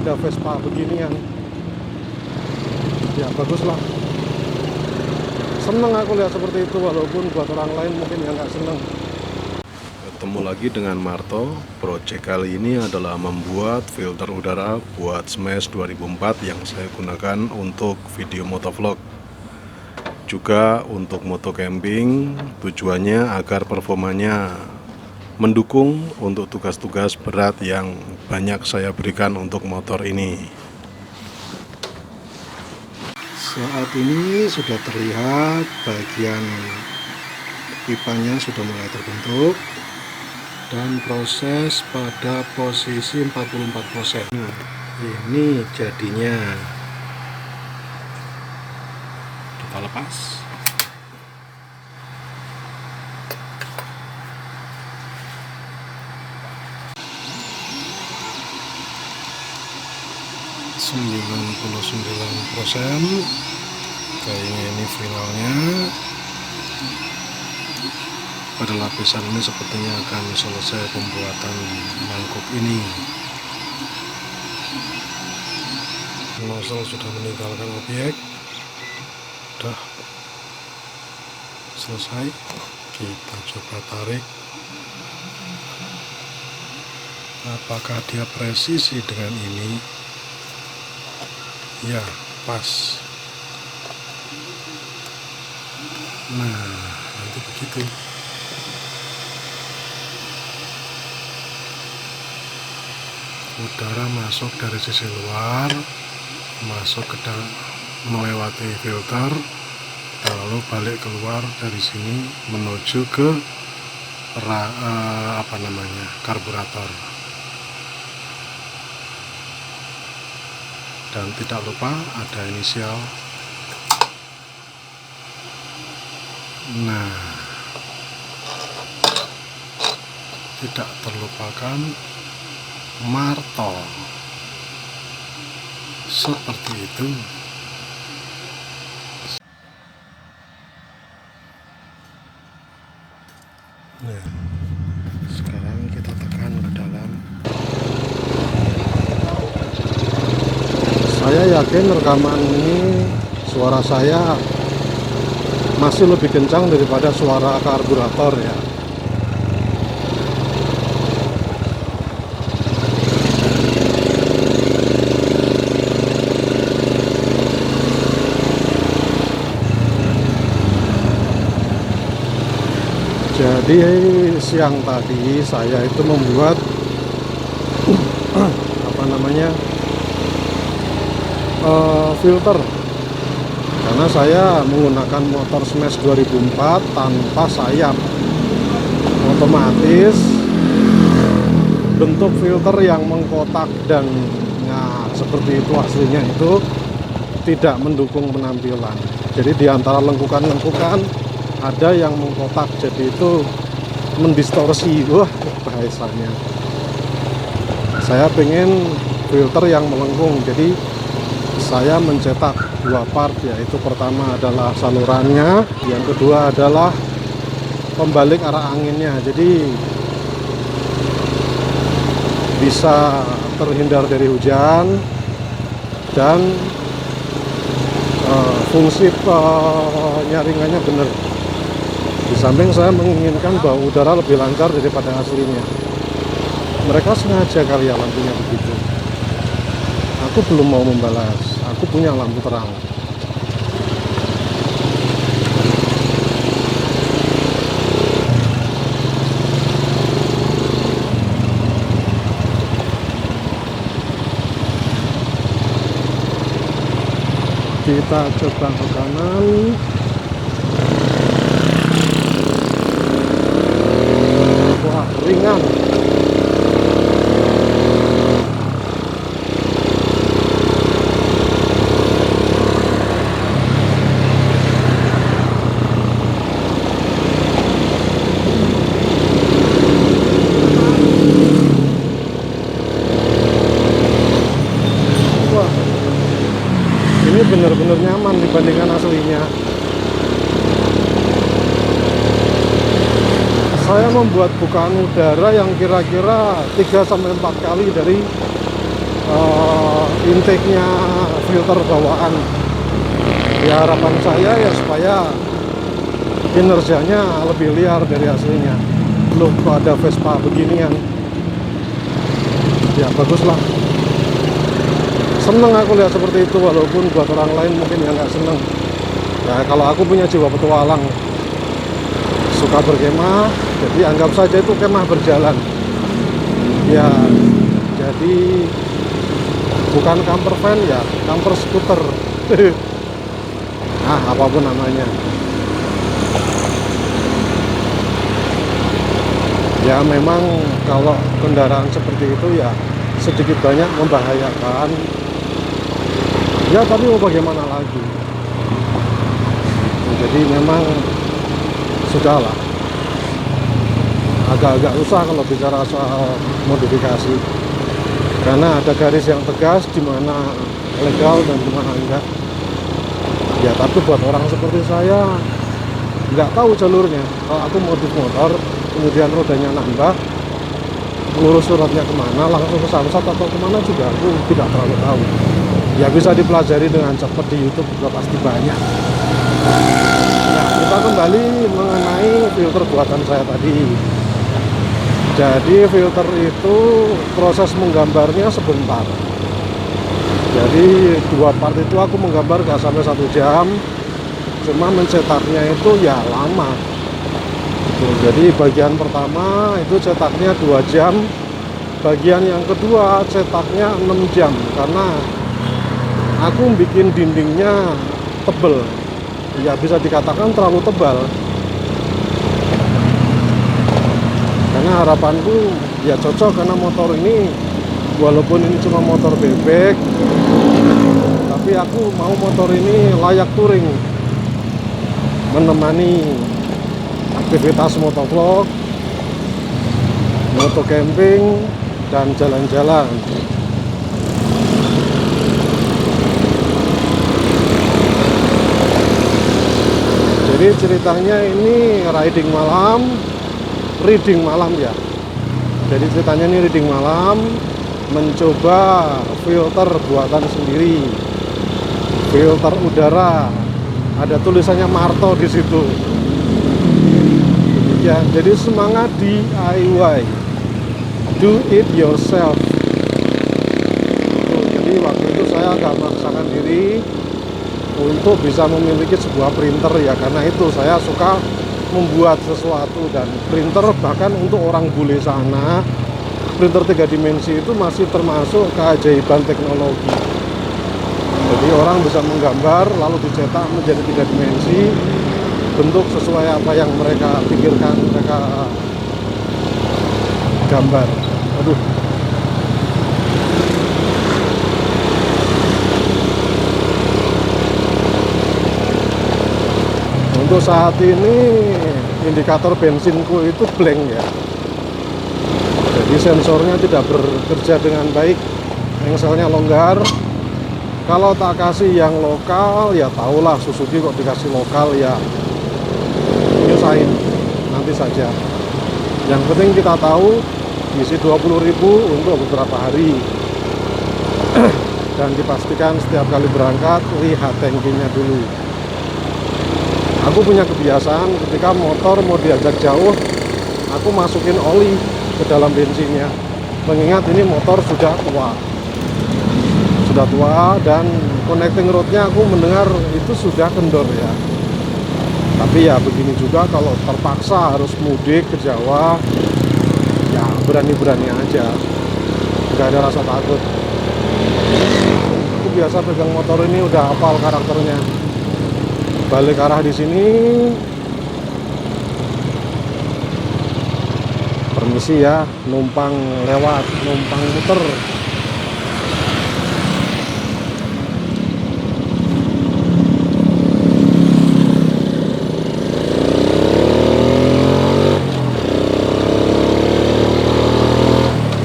ada Vespa beginian. Ya baguslah, seneng aku lihat seperti itu, walaupun buat orang lain mungkin yang nggak seneng. Ketemu lagi dengan Marto. Project kali ini adalah membuat filter udara buat Smash 2004 yang saya gunakan untuk video motovlog, juga untuk moto camping. Tujuannya agar performanya mendukung untuk tugas-tugas berat yang banyak saya berikan untuk motor ini. Saat ini sudah terlihat bagian pipanya sudah mulai terbentuk dan proses pada posisi 44%. Nah, ini jadinya. Kita lepas. %99. Kayaknya ini finalnya. Pada lapisan ini sepertinya akan selesai pembuatan mangkuk ini. Nozzle sudah meninggalkan objek. Sudah selesai. Kita coba tarik. Apakah dia presisi dengan ini? Ya, pas. Nah, nanti begitu. Udara masuk dari sisi luar, masuk ke dalam, melewati filter, lalu balik keluar dari sini menuju ke karburator. Dan tidak lupa ada inisial. Nah, tidak terlupakan Marto. Seperti itu. Nah, sekarang kita tekan ke dalam. Saya yakin rekaman ini suara saya masih lebih kencang daripada suara karburator ya. Jadi siang tadi saya itu membuat filter, karena saya menggunakan motor Smash 2004 tanpa sayap. Otomatis bentuk filter yang mengkotak dan seperti itu aslinya itu tidak mendukung penampilan. Jadi di antara lengkukan-lengkukan ada yang mengkotak, jadi itu mendistorsi. Wah, bahasanya. Saya pengen filter yang melengkung, jadi saya mencetak dua part, yaitu pertama adalah salurannya, yang kedua adalah pembalik arah anginnya, jadi bisa terhindar dari hujan dan fungsi penyaringannya benar. Di samping saya menginginkan bahwa udara lebih lancar daripada aslinya. Mereka sengaja kali ya lampunya begitu. Aku belum mau membalas. Aku punya lampu terang. Kita coba ke kanan. Wah, ringan. Ini benar-benar nyaman dibandingkan aslinya. Saya membuat bukaan udara yang kira-kira 3-4 kali dari intake-nya filter bawaan. Ya harapan saya ya supaya kinerjanya lebih liar dari aslinya. Loh, kok ada Vespa beginian? Ya bagus lah. Seneng aku lihat seperti itu, walaupun buat orang lain mungkin ya nggak seneng. Ya kalau aku punya jiwa petualang, suka berkemah, jadi anggap saja itu kemah berjalan. Ya, jadi bukan camper van ya, camper skuter. Nah, apapun namanya. Ya memang kalau kendaraan seperti itu ya sedikit banyak membahayakan. Ya tapi mau bagaimana lagi. Jadi memang sudahlah. Agak-agak susah kalau bicara soal modifikasi. Karena ada garis yang tegas di mana legal dan di mana enggak. Ya tapi buat orang seperti saya nggak tahu jalurnya. Kalau aku modif motor, kemudian rodanya nambah, ngurus suratnya kemana, langsung ke Samsat atau kemana juga aku tidak terlalu tahu. Ya bisa dipelajari dengan cepat di YouTube juga pasti banyak. Nah, kita kembali mengenai filter buatan saya tadi. Jadi filter itu proses menggambarnya sebentar. Jadi 2 part itu aku menggambar gak sampai 1 jam. Cuma mencetaknya itu ya lama. Jadi bagian pertama itu cetaknya 2 jam. Bagian yang kedua cetaknya 6 jam. Karena aku bikin dindingnya tebel. Ya bisa dikatakan terlalu tebal. Karena harapanku ya cocok, karena motor ini walaupun ini cuma motor bebek, tapi aku mau motor ini layak touring, menemani aktivitas motovlog, moto camping, dan jalan-jalan. Jadi ceritanya ini riding malam, reading malam ya. Jadi ceritanya ini reading malam, mencoba filter buatan sendiri, filter udara. Ada tulisannya Marto di situ. Ya, jadi semangat DIY, do it yourself. Jadi waktu itu saya agak memaksakan diri untuk bisa memiliki sebuah printer ya, karena itu saya suka membuat sesuatu. Dan printer bahkan untuk orang bule sana, printer 3 dimensi itu masih termasuk keajaiban teknologi. Jadi orang bisa menggambar lalu dicetak menjadi 3 dimensi, bentuk sesuai apa yang mereka pikirkan, mereka gambar. Aduh. Untuk saat ini indikator bensinku itu blank ya. Jadi sensornya tidak bekerja dengan baik, engselnya longgar. Kalau tak kasih yang lokal ya tahulah, Suzuki kok dikasih lokal ya nyusahin, nanti saja. Yang penting kita tahu isi 20.000 untuk beberapa hari. Dan dipastikan setiap kali berangkat lihat tangkinya dulu. Aku punya kebiasaan ketika motor mau diajak jauh, aku masukin oli ke dalam bensinnya. Mengingat ini motor sudah tua dan connecting rodnya aku mendengar itu sudah kendor ya. Tapi ya begini juga, kalau terpaksa harus mudik ke Jawa, ya berani-berani aja, nggak ada rasa takut. Aku biasa pegang motor ini udah hafal karakternya. Balik arah di sini, permisi ya, numpang lewat, numpang muter.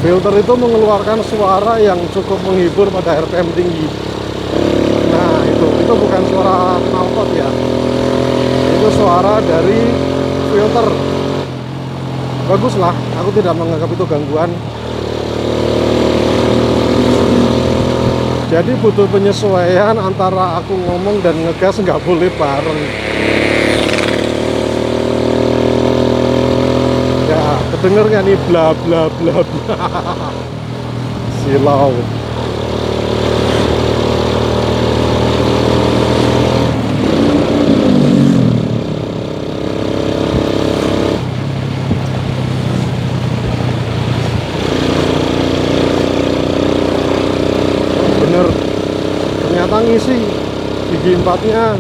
Filter itu mengeluarkan suara yang cukup menghibur pada RPM tinggi. Nah itu bukan suara knalpot ya, itu suara dari filter. Baguslah, aku tidak menganggap itu gangguan. Jadi butuh penyesuaian antara aku ngomong dan ngegas, nggak boleh bareng. Ya, kedenger nggak nih bla bla bla bla. Silau. Bener, ternyata ngisi gigi empatnya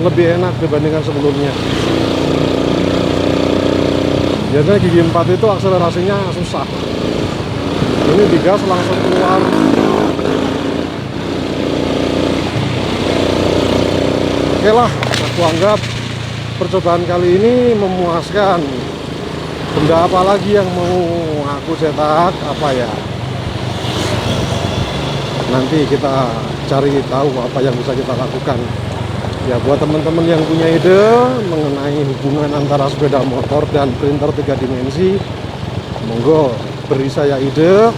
lebih enak dibandingkan sebelumnya. Biasanya gigi 4 itu akselerasinya susah, ini digas langsung keluar. Oke lah, aku anggap percobaan kali ini memuaskan. Benda apa lagi yang mau aku cetak, apa ya, nanti kita cari tahu apa yang bisa kita lakukan. Ya, buat teman-teman yang punya ide mengenai hubungan antara sepeda motor dan printer 3 dimensi, monggo beri saya ide.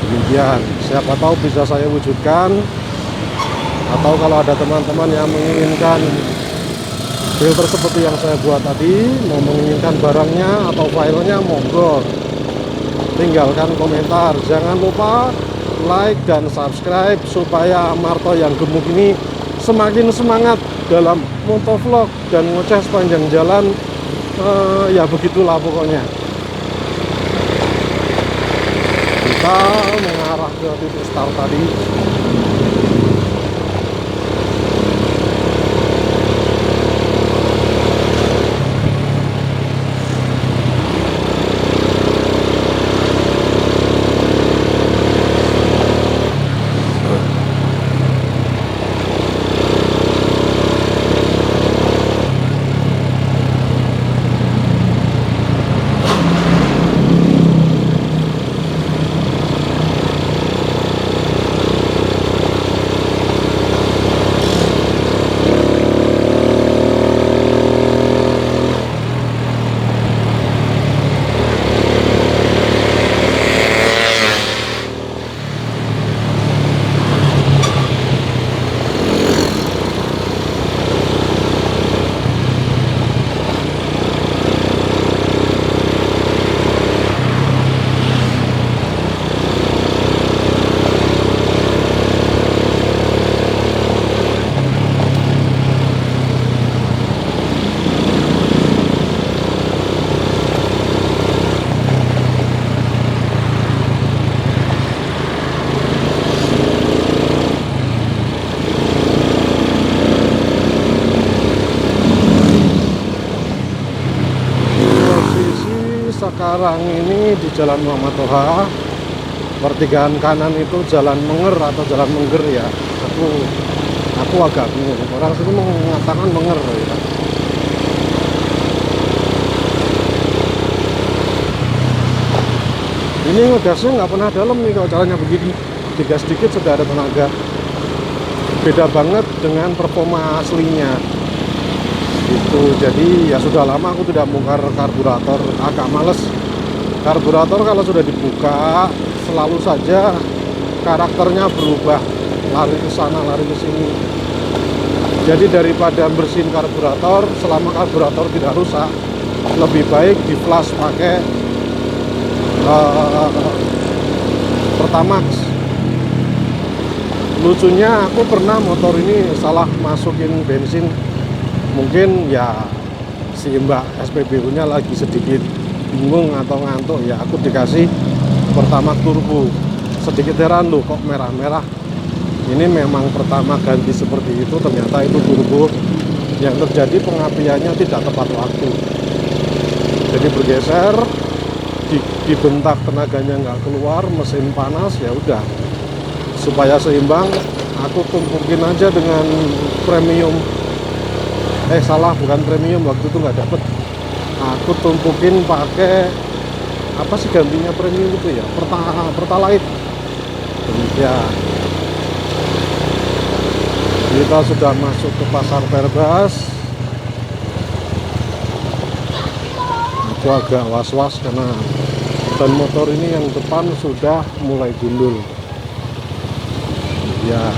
Demikian, siapa tahu bisa saya wujudkan. Atau kalau ada teman-teman yang menginginkan filter seperti yang saya buat tadi, mau menginginkan barangnya atau filenya, monggo tinggalkan komentar. Jangan lupa like dan subscribe supaya Marto yang gemuk ini semakin semangat dalam motovlog dan ngoceh sepanjang jalan. Ya begitulah pokoknya. Kita mengarah ke titik start tadi. Sekarang ini di Jalan Muhammad Toha, pertigaan kanan itu Jalan Menger atau Jalan Mengger ya. Aku agak bingung. Orang sini mengatakan Menger ya. Ini ngegasnya nggak pernah dalam nih kalau caranya begini. Digas sedikit sudah ada tenaga. Beda banget dengan performa aslinya. Itu jadi ya sudah lama aku tidak bongkar karburator, agak males. Karburator kalau sudah dibuka selalu saja karakternya berubah, lari ke sana lari ke sini. Jadi daripada bersihin karburator selama karburator tidak rusak, lebih baik di flash pakai Pertamax. Lucunya aku pernah motor ini salah masukin bensin. Mungkin ya si mbak SPBU nya lagi sedikit bingung atau ngantuk, ya aku dikasih Pertamax turbo. Sedikit heran loh kok merah-merah. Ini memang pertama ganti seperti itu, ternyata itu turbo. Yang terjadi pengapiannya tidak tepat waktu, jadi bergeser, dibentak, tenaganya nggak keluar, mesin panas. Ya udah, supaya seimbang aku tumpukin aja dengan premium. Salah, bukan premium, waktu itu nggak dapet. Aku tumpukin pakai apa sih gantinya premium itu ya, Pertalite. Demikian. Kita sudah masuk ke pasar Perbas. Aku agak was-was karena ban motor ini yang depan sudah mulai gundul. ya